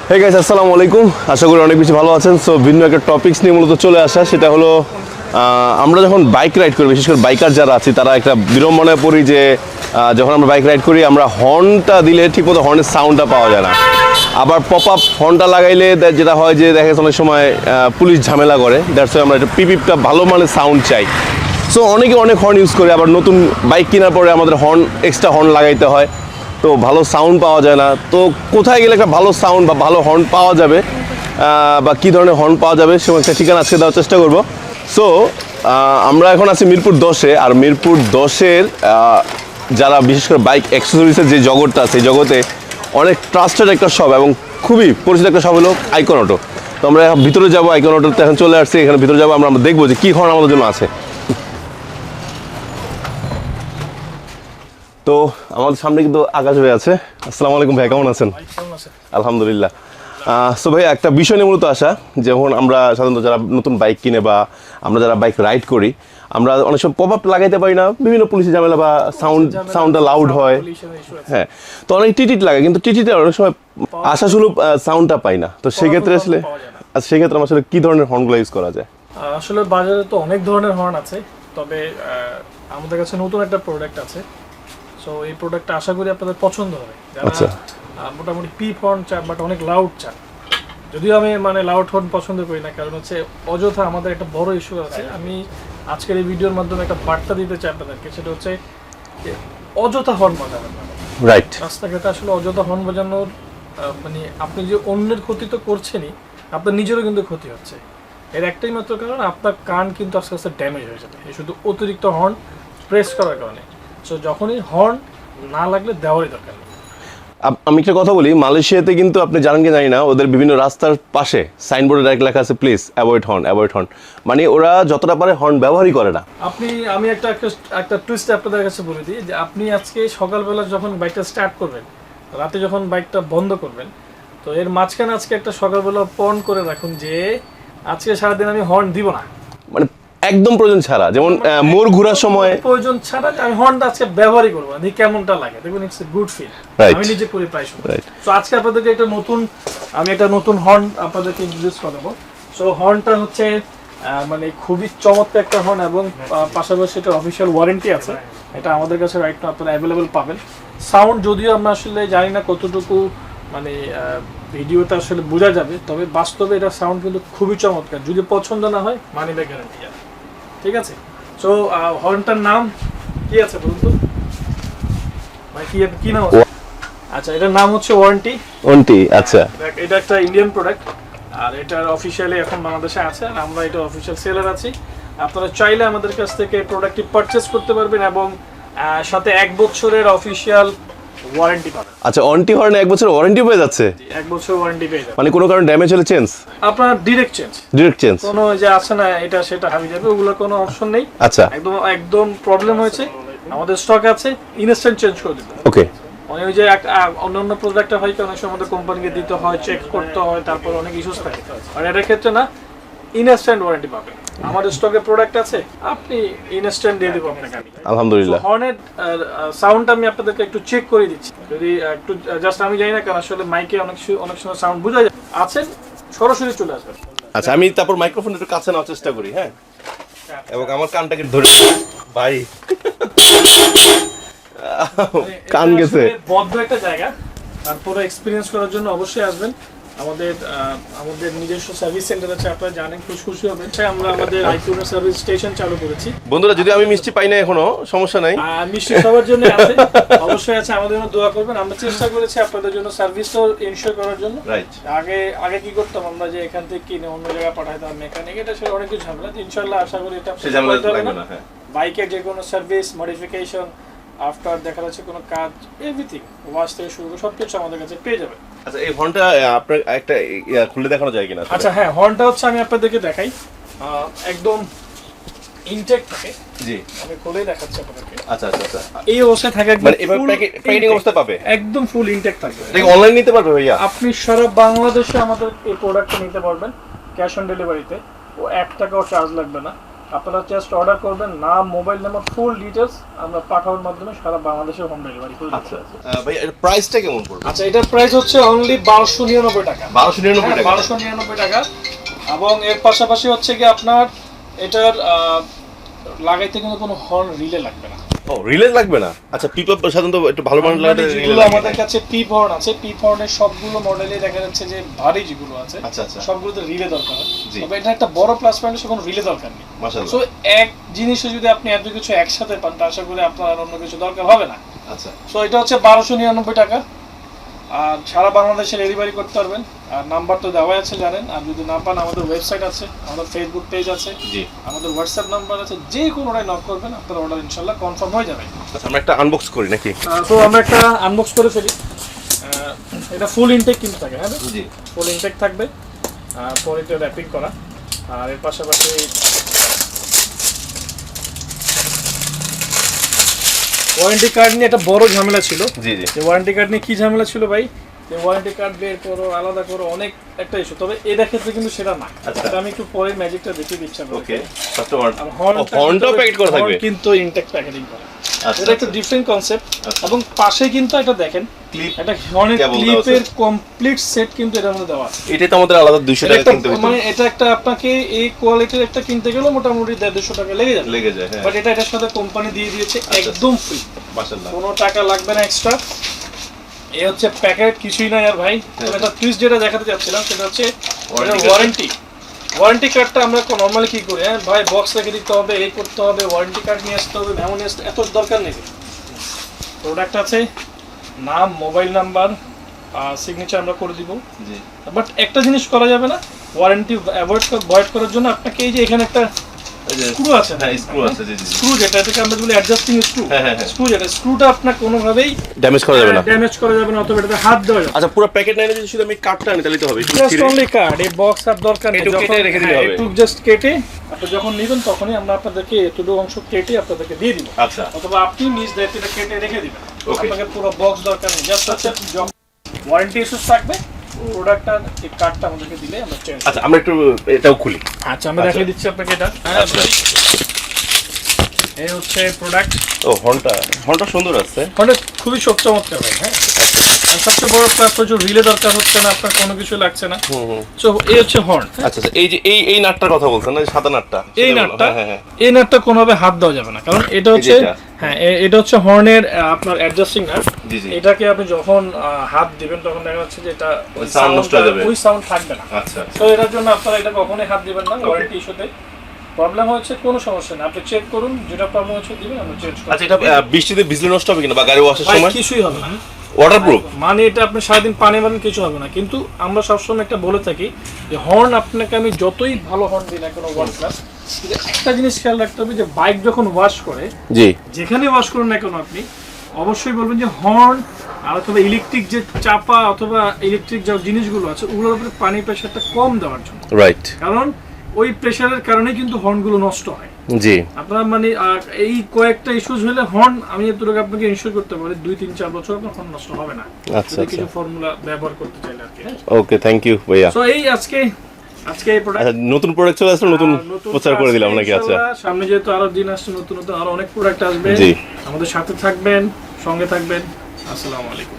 Hey guys, আসসালামু আলাইকুম। আশা করি অনেক বেশি ভালো আছেন। সো ভিন্ন একটা টপিকস নিয়ে মূলত চলে আসা, সেটা হলো আমরা যখন বাইক রাইড করি, বিশেষ করে বাইকার যারা আছি তারা একটা বিড়ম্বনায় পড়ি যে যখন আমরা বাইক রাইড করি আমরা হর্নটা দিলে ঠিকমতো হর্নের সাউন্ডটা পাওয়া যায় না। আবার পপ আপ হর্নটা লাগাইলে যেটা হয় যে দেখা যাচ্ছে অনেক সময় পুলিশ ঝামেলা করে। দ্যাটস ওয়াই আমরা একটা পিপিপটা ভালো মানের সাউন্ড চাই। সো অনেকে অনেক হর্ন ইউজ করে, আবার নতুন বাইক কেনার পরে আমাদের হর্ন এক্সট্রা হর্ন লাগাইতে হয়, তো ভালো সাউন্ড পাওয়া যায় না। তো কোথায় গেলে একটা ভালো সাউন্ড বা ভালো হর্ন পাওয়া যাবে বা কী ধরনের হর্ন পাওয়া যাবে সেরকম একটা ঠিকানা আজকে দেওয়ার চেষ্টা করব। সো আমরা এখন আছি মিরপুর 10-এ, আর মিরপুর 10-এর যারা বিশেষ করে বাইক অ্যাক্সেসরিজের যে জগৎটা আছে, সেই জগতে অনেক ট্রাস্টেড একটা শপ এবং খুবই পরিচিত একটা শপ হলো আইকন অটো। তো আমরা ভিতরে যাবো, আইকন অটোতে এখন চলে আসছি, এখানে ভিতরে যাবো, আমরা দেখবো যে কী হর্ন আমাদের জন্য আছে। তো আমাদের সামনে কিন্তু আকাশ ভাই আছে। আসসালামু আলাইকুম ভাই, কেমন আছেন? আলহামদুলিল্লাহ। সো ভাই, একটা বিষয় নিয়ে মূলত আসা, যেমন আমরা সাধারণত যারা নতুন বাইক কিনে বা আমরা যারা বাইক রাইড করি, আমরা অনেক সময় পপ আপ লাগাইতে পারি না, বিভিন্ন পুলিশের ঝামেলা বা সাউন্ডটা লাউড হয়। হ্যাঁ, তো অনেক টিটিট লাগে, কিন্তু টিটিটা অনেক সময় আশাসুলভ সাউন্ডটা পাই না। তো সেক্ষেত্রে আসলে সেক্ষেত্রে আসলে কী ধরনের হর্নগুলো ইউজ করা যায়? আসলে বাজারে তো অনেক ধরনের হর্ন আছে, তবে আমাদের কাছে নতুন একটা প্রোডাক্ট আছে। সো এই প্রোডাক্টটা আশা করি আপনাদের পছন্দ হবে, যারা মোটামুটি পিপ হর্ন চান বাট অনেক লাউড চান। যদিও আমি লাউড হর্ন পছন্দ করি না, কারণ হচ্ছে অযথা আমাদের একটা বড় ইস্যু আছে। আমি আজকের এই ভিডিওর মাধ্যমে একটা বার্তা দিতে চাই আপনাদেরকে, সেটা হচ্ছে অযথা হর্ন বাজাবেন না। রাইট, রাস্তাঘাটে আসলে অযথা হর্ন বাজানোর আপনি যে অন্যের ক্ষতি তো করছেনই, আপনার নিজেরও কিন্তু ক্ষতি হচ্ছে। এর একটাই মাত্র কারণ, আপনার কান কিন্তু আস্তে আস্তে ড্যামেজ হয়ে যাবে এই শুধু অতিরিক্ত হর্ন প্রেস করার কারণে। সো যখনই হর্ন না লাগলে দেওয়ারই দরকার নেই। আমি একটা কথা বলি, মালয়েশিয়াতে কিন্তু আপনি জানেন কি জানি না, ওদের বিভিন্ন রাস্তার পাশে সাইনবোর্ডে ডাইরেক্ট লেখা আছে please avoid horn, avoid horn. মানে ওরা যতটা পারে হর্ন ব্যবহারই করে না। আমি একটা টুইস্ট আপনাদের কাছে বলে দিই, যে আপনি আজকে সকালবেলা যখন বাইকটা স্টার্ট করবেন, রাতে যখন বাইকটা বন্ধ করবেন, তো এর মাঝখানে আজকে একটা সকালবেলা পণ করে রাখুন যে আজকে সারাদিন আমি হর্ন দিব না। মানে একদম প্রয়োজন ছাড়া, যেমন মোড় ঘোরার সময় প্রয়োজন ছাড়া আমি হর্নটা আজকে ব্যবহারই করবো, দেখি কেমনটা লাগে। দেখুন, ইটস এ গুড ফিল। আমি নিজে করি প্রায় সময়। সো আজকে আপনাদেরকে একটা নতুন হর্ন আপনাদেরকে ইন্ট্রোডিউস করাবো। সো হর্নটা হচ্ছে খুবই চমৎকার একটা হর্ন, এবং পাশাপাশি এটা অফিসিয়াল ওয়ারেন্টি আছে। এটা আমাদের কাছে রাইট নাও আপনারা অ্যাভেলেবল পাবেন। সাউন্ড যদিও আমরা আসলে জানি না কতটুকু ভিডিওতে আসলে বোঝা যাবে, তবে বাস্তবে এটা সাউন্ড কিন্তু খুবই চমৎকার। যদি পছন্দ না হয়, মানি ব্যাক গ্যারান্টি আছে। ঠিক আছে। সো হর্নটার নাম কি আছে বলুন তো ভাই, কি নাম আছে? আচ্ছা, এটার নাম হচ্ছে ওয়ারেন্টি। আচ্ছা, এটা একটা ইন্ডিয়ান প্রোডাক্ট, আর এটা অফিশিয়ালি এখন বাংলাদেশে আছে, আর আমরা এটা অফিশিয়াল সেলার আছি। আপনারা চাইলে আমাদের কাছ থেকে প্রোডাক্টটি পারচেজ করতে পারবেন, এবং সাথে 1 বছরের অফিশিয়াল ওয়ারেন্টি পাবেন। আচ্ছা, ওয়ারেন্টি হর্নে 1 বছর ওয়ারেন্টি পেয়ে যাচ্ছে? 1 বছর ওয়ারেন্টি পেয়ে যাবেন। মানে কোনো কারণে ড্যামেজ হলে চেঞ্জ? আপনার ডিরেক্ট চেঞ্জ, কোনো যে আছে না এটা সেটা হাবি যাবে, ওগুলো কোনো অপশন নেই। আচ্ছা, একদম প্রবলেম হয়েছে, আমাদের স্টক আছে, ইনস্ট্যান্ট চেঞ্জ করে দিবেন। ওকে। মানে ওই যে অন্যান্য প্রোডাক্টটা হয় কি, অনেক সময় আমাদের কোম্পানিকে দিতে হয়, চেক করতে হয়, তারপর অনেক ইস্যুস থাকে। আর এটার ক্ষেত্রে না, ইনস্ট্যান্ট ওয়ারেন্টি পাবেন। আমাদের স্টকে প্রোডাক্ট আছে, আপনি ইনস্ট্যান্ট দিয়ে দেবো আপনাকে আমি। আলহামদুলিল্লাহ। হর্নের সাউন্ড আমি আপনাদেরকে একটু চেক করে দিচ্ছি, যদি একটু জাস্ট আমি জানি না, কারণ আসলে মাইকে অনেক সময় সাউন্ড বোঝা যায়। আছেন, সরাসরি চলে আসবেন। আচ্ছা, আমি তারপর মাইক্রোফোন একটু কাছে নেওয়ার চেষ্টা করি। হ্যাঁ, এবং আমার কানটাকে ধরে ভাই কান গেছে। বদ্ধ একটা জায়গা, তারপরে এক্সপিরিয়েন্স করার জন্য অবশ্যই আসবেন। আমাদের নিজস্ব সার্ভিস সেন্টার আছে, আপনারা জানেন, খুশি হবেন। আমরা আমাদের আইকিউ সার্ভিস স্টেশন চালু করেছি। বন্ধুরা, যদি আমি মিষ্টি পাই না এখনো, সমস্যা নাই, মিষ্টি সবার জন্য আছে, অবশ্যই আছে। আমাদের জন্য দোয়া করবেন। আমরা চেষ্টা করেছি আপনাদের জন্য সার্ভিসও ইনশিওর করার জন্য। আগে কি করতাম আমরা, যে এখান থেকে কিনে অন্য জায়গায় পাঠাইতাম মেকানিক, এটা সে অনেক কিছু ঝামেলা। ইনশাআল্লাহ আশা করি এটা বাইকের যে কোনো সার্ভিস, মডিফিকেশন, আফটার দেখা যাচ্ছে কোনো কাজ, এভরিথিং, ওয়াশ থেকে শুরু করে সবকিছু আমাদের কাছে পেয়ে যাবেন। আচ্ছা, এই হর্নটা আপনার একটা খুলে দেখানো যায় কিনা? আচ্ছা, হ্যাঁ, হর্নটা হচ্ছে আমি আপনাদেরকে দেখাই, একদম ইনটেক থাকে। জি, আমি খুলেই দেখাচ্ছি আপনাদেরকে। আচ্ছা, এই অবস্থায় থাকে, মানে এবার প্যাকেটিং অবস্থা পাবে, একদম ফুল ইনটেক থাকবে। এটা অনলাইন নিতে পারবে ভাইয়া? আপনি সারা বাংলাদেশে আমাদের এই প্রোডাক্টটা নিতে পারবেন ক্যাশ অন ডেলিভারিতে। ও 1 টাকাও চার্জ লাগবে না। আপনারা জাস্ট অর্ডার করবেন, নাম, মোবাইল নাম্বার, ফুল ডিটেলস আমরা পাঠানোর মাধ্যমে সারা বাংলাদেশে হোম ডেলিভারি করে দিই। আচ্ছা ভাই এর প্রাইসটা কেমন পড়বে? আচ্ছা, এটার প্রাইস হচ্ছে অনলি 1299 টাকা। 1299 টাকা। 1299 টাকা। এবং এর পাশাপাশি হচ্ছে কি আপনার এটার লাগাইতে কিন্তু কোনো হর্ন রিলে লাগবে না। ও রিলে লাগবে না? আচ্ছা পিপ আপ সাধারণত একটু ভালো মানের লাগাতে যেগুলো আমাদের কাছে পিপ হর্ন আছে, পিপ হর্নের সবগুলো মডেলে দেখা যাচ্ছে যে ভারী যেগুলো আছে আচ্ছা আচ্ছা সবগুলোতে রিলে দরকার হয়। জি। তবে এটা একটা বড় প্লাস পয়েন্ট, কোনো রিলে দরকার নেই। মাশাআল্লাহ। সো এক জিনিসে যদি আপনি এত কিছু একসাথে পান তা আশা করি আপনার আর অন্য কিছু দরকার হবে না। আচ্ছা সো এটা হচ্ছে 1299 টাকা। আর সারা বাংলাদেশে ডেলিভারি করতে পারবেন। আর নাম্বার তো দেওয়াই আছে জানেন। আর যদি না পান আমাদের ওয়েবসাইট আছে, আমাদের ফেসবুক পেজ আছে, জি আমাদের হোয়াটসঅ্যাপ নাম্বার আছে, যে কোনোটাই নক করবেন আপনার অর্ডার ইনশাআল্লাহ কনফার্ম হয়ে যাবে। আচ্ছা আমরা একটা আনবক্স করি নাকি? তো আমরা একটা আনবক্স করে ফেলি। এটা ফুল ইনটেক কিন্তু থাকে, হ্যাঁ জি ফুল ইনটেক থাকবে। পরে এটা র্যাপিং করা। আর এর পাশাপাশি ওয়ারেন্টি কার্ড নিয়ে একটা বড় ঝামেলা ছিল। জি জি যে ওয়ারেন্টি কার্ড নিয়ে কি ঝামেলা ছিল ভাই, যে ওয়ারেন্টি কার্ড বের করো, আলাদা করো, অনেক একটা ইস্যু। তবে এটা ক্ষেত্রে কিন্তু সেটা না। আচ্ছা। এটা আমি একটু পরে ম্যাজিকটা দেখিয়ে দিচ্ছি আপনাদের। ওকে কাস্টমার আর হর্নটাও প্যাকেট করা থাকবে কিন্তু ইনটেক্ট প্যাকেটিং করা। আচ্ছা এটা একটা ডিফারেন্ট কনসেপ্ট। আচ্ছা। এবং পাশে কিন্তু এটা দেখেন ক্লিপ একটা হর্নের কেবল দেওয়া আছে। ক্লিপের কমপ্লিট সেট কিন্তু এটার মধ্যে দেওয়া আছে। এটাই তো আমাদের আলাদা 200 টাকা এটা কিনতে হতো। মানে এটা একটা আপনাকে এই কোয়ালিটির একটা কিনতে গেলেও মোটামুটি 150 টাকা লেগে যাবে। লেগে যায় হ্যাঁ। বাট এটা এটার সাথে কোম্পানি দিয়ে দিয়েছে একদম ফ্রি, মাশাআল্লাহ। কোনো টাকা লাগবে না এক্সট্রা। এই হচ্ছে প্যাকেট, কিছুই নাই আর ভাই। তবে একটা টুইস্ট যেটা দেখাতে চাচ্ছিলাম সেটা হচ্ছে ওয়ারেন্টি। ওয়ারেন্টি কার্ডটা আমরা নরমালি কি করি, হ্যাঁ ভাই বক্স রেখে দিতে হবে, এই করতে হবে, ওয়ারেন্টি কার্ড নিয়ে আসতে হবে, মেমো নিয়ে আসতে, এত দরকার নেই। প্রোডাক্ট আছে, নাম, মোবাইল নাম্বার, সিগনেচার আমরা করে দিব। জি বাট একটা জিনিস করা যাবে না, ওয়ারেন্টি ভয়েড করার জন্য আপনাকে এই যে এখানে একটা স্ক্রু আছে, হ্যাঁ স্ক্রু আছে জি জি স্ক্রু যেটা থেকে আমরা বলি অ্যাডজাস্টিং স্ক্রু, হ্যাঁ, হ্যাঁ, হ্যাঁ। স্ক্রু যেটা, স্ক্রুটা আপনার কোনোভাবেই ড্যামেজ করা যাবে না। ড্যামেজ করা যাবে না, অথবা এটাতে হাত দেওয়া যাবে না। আচ্ছা পুরো প্যাকেট না নিলে শুধু আমি কাটটা নিতে নিতে হবে জাস্ট অনলি কার্ড, এই বক্স আর দরকার নেই। একটু কেটে রেখে দিলে হবে। একটু জাস্ট কেটে আপনি যখন নেবেন তখনই আমরা আপনাদেরকে এতটুকু অংশ কেটে আপনাদেরকে দিয়ে দিব। আচ্ছা অথবা আপনি নিজ দায়িত্বে কেটে রেখে দিবেন। Okay. আপনাকে পুরো বক্স দরকার নেই, জাস্ট হচ্ছে ওয়ারেন্টি ইস্যুস থাকবে, প্রোডাক্টটার এই কার্ডটা আমাদেরকে দিলে আমরা চেঞ্জ। আচ্ছা আমরা একটু এটাও খুলি। আচ্ছা আমি দেখিয়ে দিচ্ছি আপনাকে এটা। আচ্ছা এই হচ্ছে প্রোডাক্ট। ও হর্নটা সুন্দর আছে। মানে খুবই চমৎকার ভাই, হ্যাঁ। আর সবচেয়ে বড় প্লাস হচ্ছে রিলে দরকার হচ্ছে না, আপনার কোনো কিছু লাগছে না। সো এই হচ্ছে হর্ন। আচ্ছা আচ্ছা এই যে এই নাটটার কথা বলছেন না, সাদা নাটটা, এই নাটটা, হ্যাঁ হ্যাঁ এই নাটটা কোনোভাবে হাত দেওয়া যাবে না, কারণ এটা হচ্ছে যেটা। হ্যাঁ এটা হচ্ছে হর্নের আপনার অ্যাডজাস্টিং নাট। জি জি এটাকে আপনি যখন হাত দিবেন তখন দেখা যাচ্ছে যে এটা ওই sound নষ্ট হয়ে যাবে। ওই সাউন্ড থাকবে না। আচ্ছা তো এটার জন্য আপনারা এটা কখনোই হাত দিবেন না। ওয়ারেন্টি ইস্যুতে প্রবলেম হচ্ছে কোনো সমস্যা নেই, আপনি চেক করুন, যেটা প্রবলেম হচ্ছে দিবেন, আমরা চেঞ্জ করব। আচ্ছা এটা বৃষ্টিতে ভিজলে নষ্ট হবে কিনা বা গাড়ি ওয়াশের ভাই সময়? কিছুই হবে না, ওয়াটারপ্রুফ? মানে এটা আপনি সারাদিন পানি মারেন কিছু হবে না। কিন্তু আমরা সবসময় একটা বলে থাকি যে হর্ন আপনাকে আমি যতই ভালো হর্ন দিই না কোনো ওয়ার্ল্ড ক্লাস, কিন্তু একটা জিনিস খেয়াল রাখতে হবে যে বাইক যখন ওয়াশ করে, জি যেখানে ওয়াশ করুন না কেন, আপনি অবশ্যই বলবেন যে হর্ন আর অথবা ইলেকট্রিক যে চাপা অথবা ইলেকট্রিক যে জিনিসগুলো আছে ওগুলোর উপরে পানি প্রেশারটা কম দেওয়ার জন্য। রাইট কারণ ওই প্রেশারের কারণেই কিন্তু হর্নগুলো নষ্ট হয়। জি আপনার মানে এই কয়েকটা ইস্যুজ হলে হর্ন আমি এতটুকু আপনাকে ইনশিওর করতে পারি 2-3-4 বছর আপনার হর্ন নষ্ট হবে না, আচ্ছা যদি আচ্ছা কিছু ফর্মুলা ব্যবহার করতে চাইলে আর কি। ওকে থ্যাংক ইউ ভাইয়া। সো এই আজকে এই প্রোডাক্ট, আচ্ছা নতুন প্রোডাক্ট চলে আসলো, নতুন প্রচার করে দিলাম নাকি? আচ্ছা সামনে যেহেতু আরো দিন আসছে, নতুন নতুন আরো অনেক প্রোডাক্ট আসবে। জি আমাদের সাথে থাকবেন, সঙ্গে থাকবেন। আসসালামু আলাইকুম।